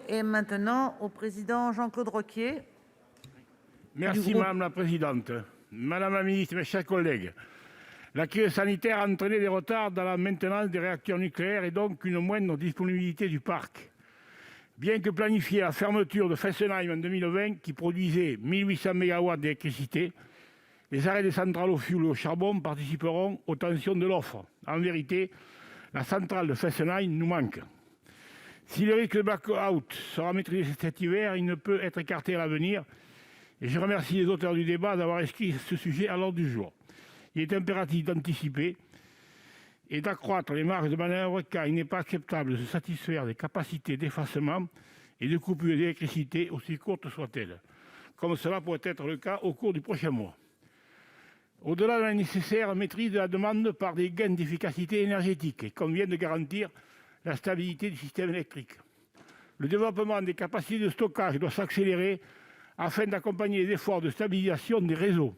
Et maintenant au président Jean-Claude Requier. Merci madame la présidente. Madame la ministre, mes chers collègues, la crise sanitaire a entraîné des retards dans la maintenance des réacteurs nucléaires et donc une moindre disponibilité du parc. Bien que planifiée la fermeture de Fessenheim en 2020, qui produisait 1800 MW d'électricité, les arrêts des centrales au fioul et au charbon participeront aux tensions de l'offre. En vérité, la centrale de Fessenheim nous manque. Si le risque de blackout sera maîtrisé cet hiver, il ne peut être écarté à l'avenir. Et je remercie les auteurs du débat d'avoir inscrit ce sujet à l'ordre du jour. Il est impératif d'anticiper et d'accroître les marges de manœuvre, car il n'est pas acceptable de se satisfaire des capacités d'effacement et de coupure d'électricité, aussi courtes soient-elles, comme cela pourrait être le cas au cours du prochain mois. Au-delà de la nécessaire maîtrise de la demande par des gains d'efficacité énergétique, il convient de garantir la stabilité du système électrique. Le développement des capacités de stockage doit s'accélérer afin d'accompagner les efforts de stabilisation des réseaux.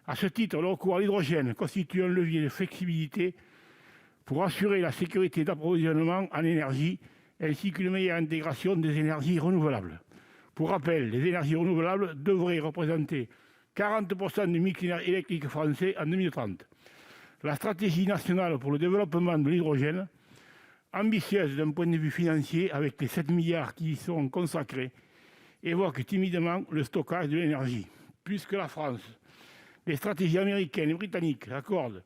À ce titre, le recours à l'hydrogène constitue un levier de flexibilité pour assurer la sécurité d'approvisionnement en énergie ainsi qu'une meilleure intégration des énergies renouvelables. Pour rappel, les énergies renouvelables devraient représenter 40% du mix électrique français en 2030. La stratégie nationale pour le développement de l'hydrogène, ambitieuse d'un point de vue financier avec les 7 milliards qui y sont consacrés, évoque timidement le stockage de l'énergie. Plus que la France, les stratégies américaines et britanniques accordent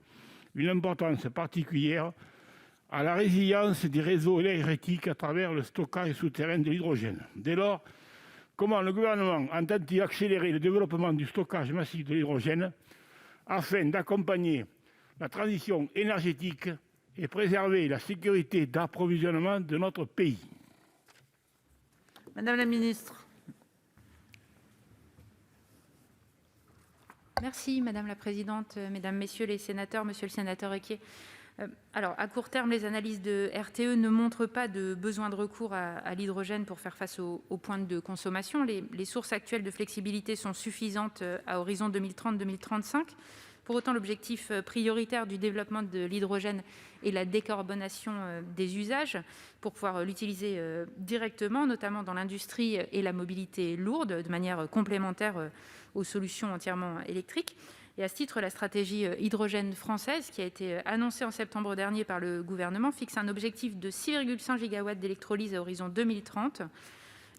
une importance particulière à la résilience des réseaux énergétiques à travers le stockage souterrain de l'hydrogène. Dès lors, comment le gouvernement entend-il accélérer le développement du stockage massif de l'hydrogène afin d'accompagner la transition énergétique et préserver la sécurité d'approvisionnement de notre pays? Madame la ministre. Merci Madame la présidente, mesdames, messieurs les sénateurs, monsieur le sénateur Requier. Alors, à court terme, les analyses de RTE ne montrent pas de besoin de recours à l'hydrogène pour faire face aux pointes de consommation. Les sources actuelles de flexibilité sont suffisantes à horizon 2030-2035. Pour autant, l'objectif prioritaire du développement de l'hydrogène est la décarbonation des usages pour pouvoir l'utiliser directement, notamment dans l'industrie et la mobilité lourde, de manière complémentaire aux solutions entièrement électriques. Et à ce titre, la stratégie hydrogène française, qui a été annoncée en septembre dernier par le gouvernement, fixe un objectif de 6,5 gigawatts d'électrolyse à horizon 2030.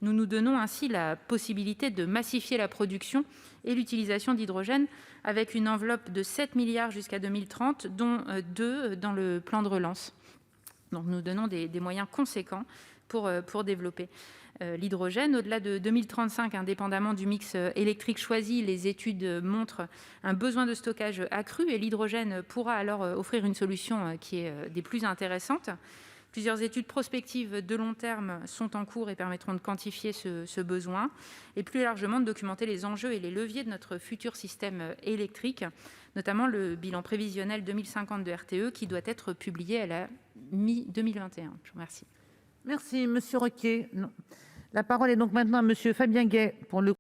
Nous nous donnons ainsi la possibilité de massifier la production et l'utilisation d'hydrogène avec une enveloppe de 7 milliards jusqu'à 2030, dont 2 dans le plan de relance. Donc nous donnons des moyens conséquents pour développer l'hydrogène. Au-delà de 2035, indépendamment du mix électrique choisi, les études montrent un besoin de stockage accru et l'hydrogène pourra alors offrir une solution qui est des plus intéressantes. Plusieurs études prospectives de long terme sont en cours et permettront de quantifier ce besoin et plus largement de documenter les enjeux et les leviers de notre futur système électrique, notamment le bilan prévisionnel 2050 de RTE qui doit être publié à la mi-2021. Je vous remercie. Merci, monsieur Requier. La parole est donc maintenant à monsieur Fabien Gay pour le